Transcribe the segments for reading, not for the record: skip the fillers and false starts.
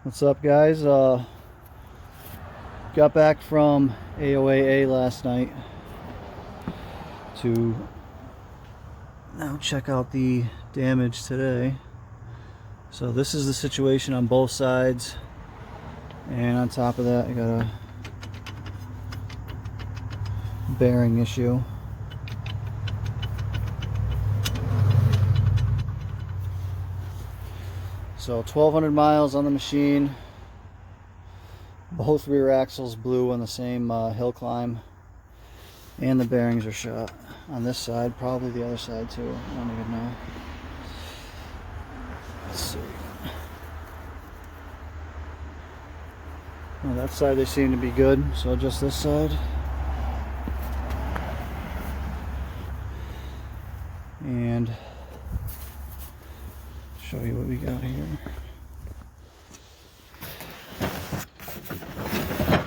What's up, guys? Got back from AOAA last night to now check out the damage today. So this is the situation on both sides, and on top of that I got a bearing issue. So 1,200 miles on the machine. Both rear axles blew on the same hill climb, and the bearings are shot on this side, probably the other side too. I don't even know. Let's see. Well, that side they seem to be good, so just this side. And show you what we got here.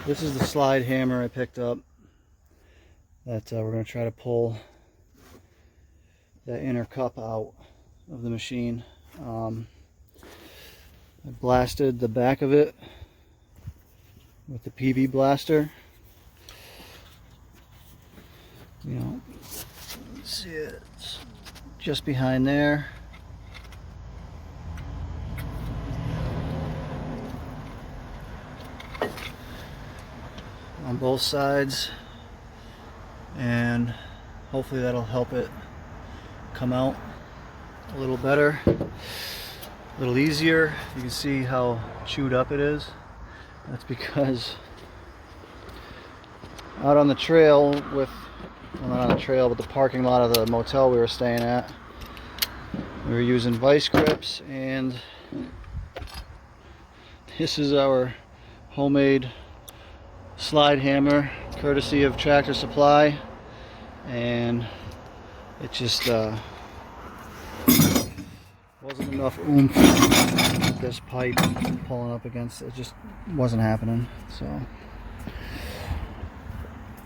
This is the slide hammer I picked up that we're going to try to pull that inner cup out of the machine. I blasted the back of it with the PV blaster. You know, see it, it's just behind there. On both sides, and hopefully that'll help it come out a little better, a little easier. You can see how chewed up it is. That's because out on the trail with, well, not on the trail, but the parking lot of the motel we were staying at, we were using vice grips, and this is our homemade slide hammer courtesy of Tractor Supply, and it just wasn't enough oomph with this pipe pulling up against it. It just wasn't happening. So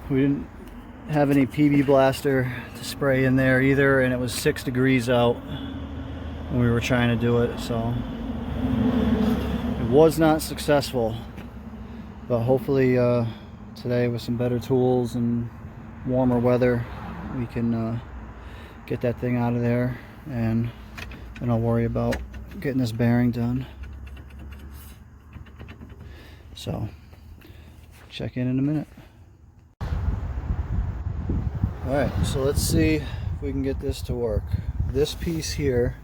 we didn't have any PB blaster to spray in there either, and it was 6 degrees out when we were trying to do it, so it was not successful. But hopefully today, with some better tools and warmer weather, we can get that thing out of there, and then I'll worry about getting this bearing done. So check in a minute. Alright, so let's see if we can get this to work. This piece here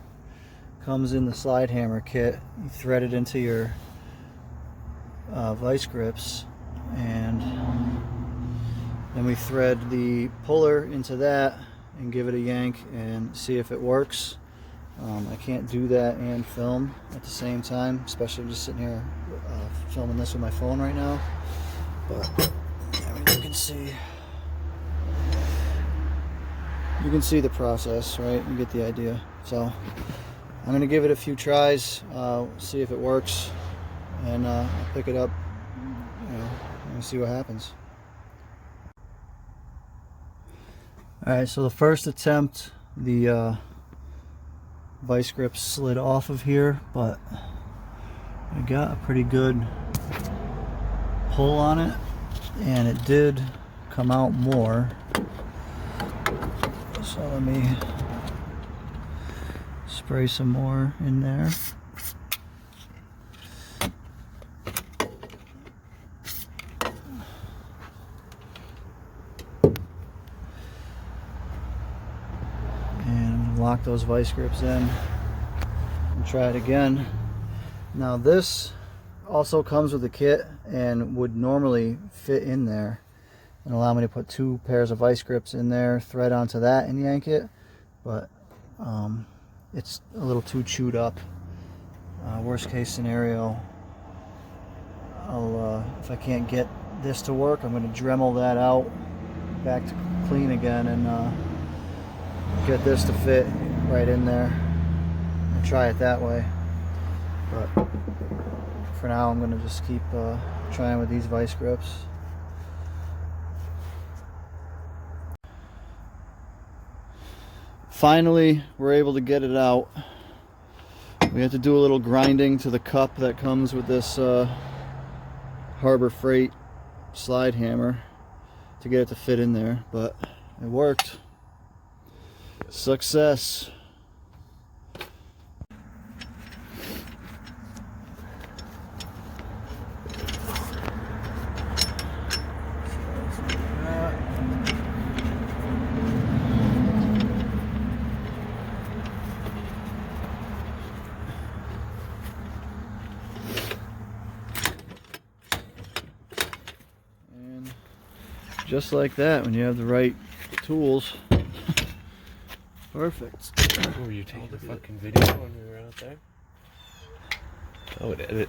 comes in the slide hammer kit. You thread it into your vice grips, and then we thread the puller into that and give it a yank and see if it works. I can't do that and film at the same time, especially just sitting here filming this with my phone right now. But I mean, you can see the process, right? You get the idea. So I'm gonna give it a few tries, see if it works, and I'll pick it up, you know, and see what happens. Alright, so the first attempt, the vice grip slid off of here, but I got a pretty good pull on it, and it did come out more. So let me spray some more in there. Lock those vice grips in and try it again. Now this also comes with a kit and would normally fit in there and allow me to put 2 pairs of vice grips in there, thread onto that and yank it, but it's a little too chewed up. Worst case scenario, if I can't get this to work, I'm going to Dremel that out back to clean again and get this to fit right in there and try it that way. But for now, I'm going to just keep trying with these vice grips. Finally, we're able to get it out. We had to do a little grinding to the cup that comes with this Harbor Freight slide hammer to get it to fit in there, but it worked. Success. Just like that, when you have the right tools. Perfect. Were you taking a fucking video when we were out there? I would edit.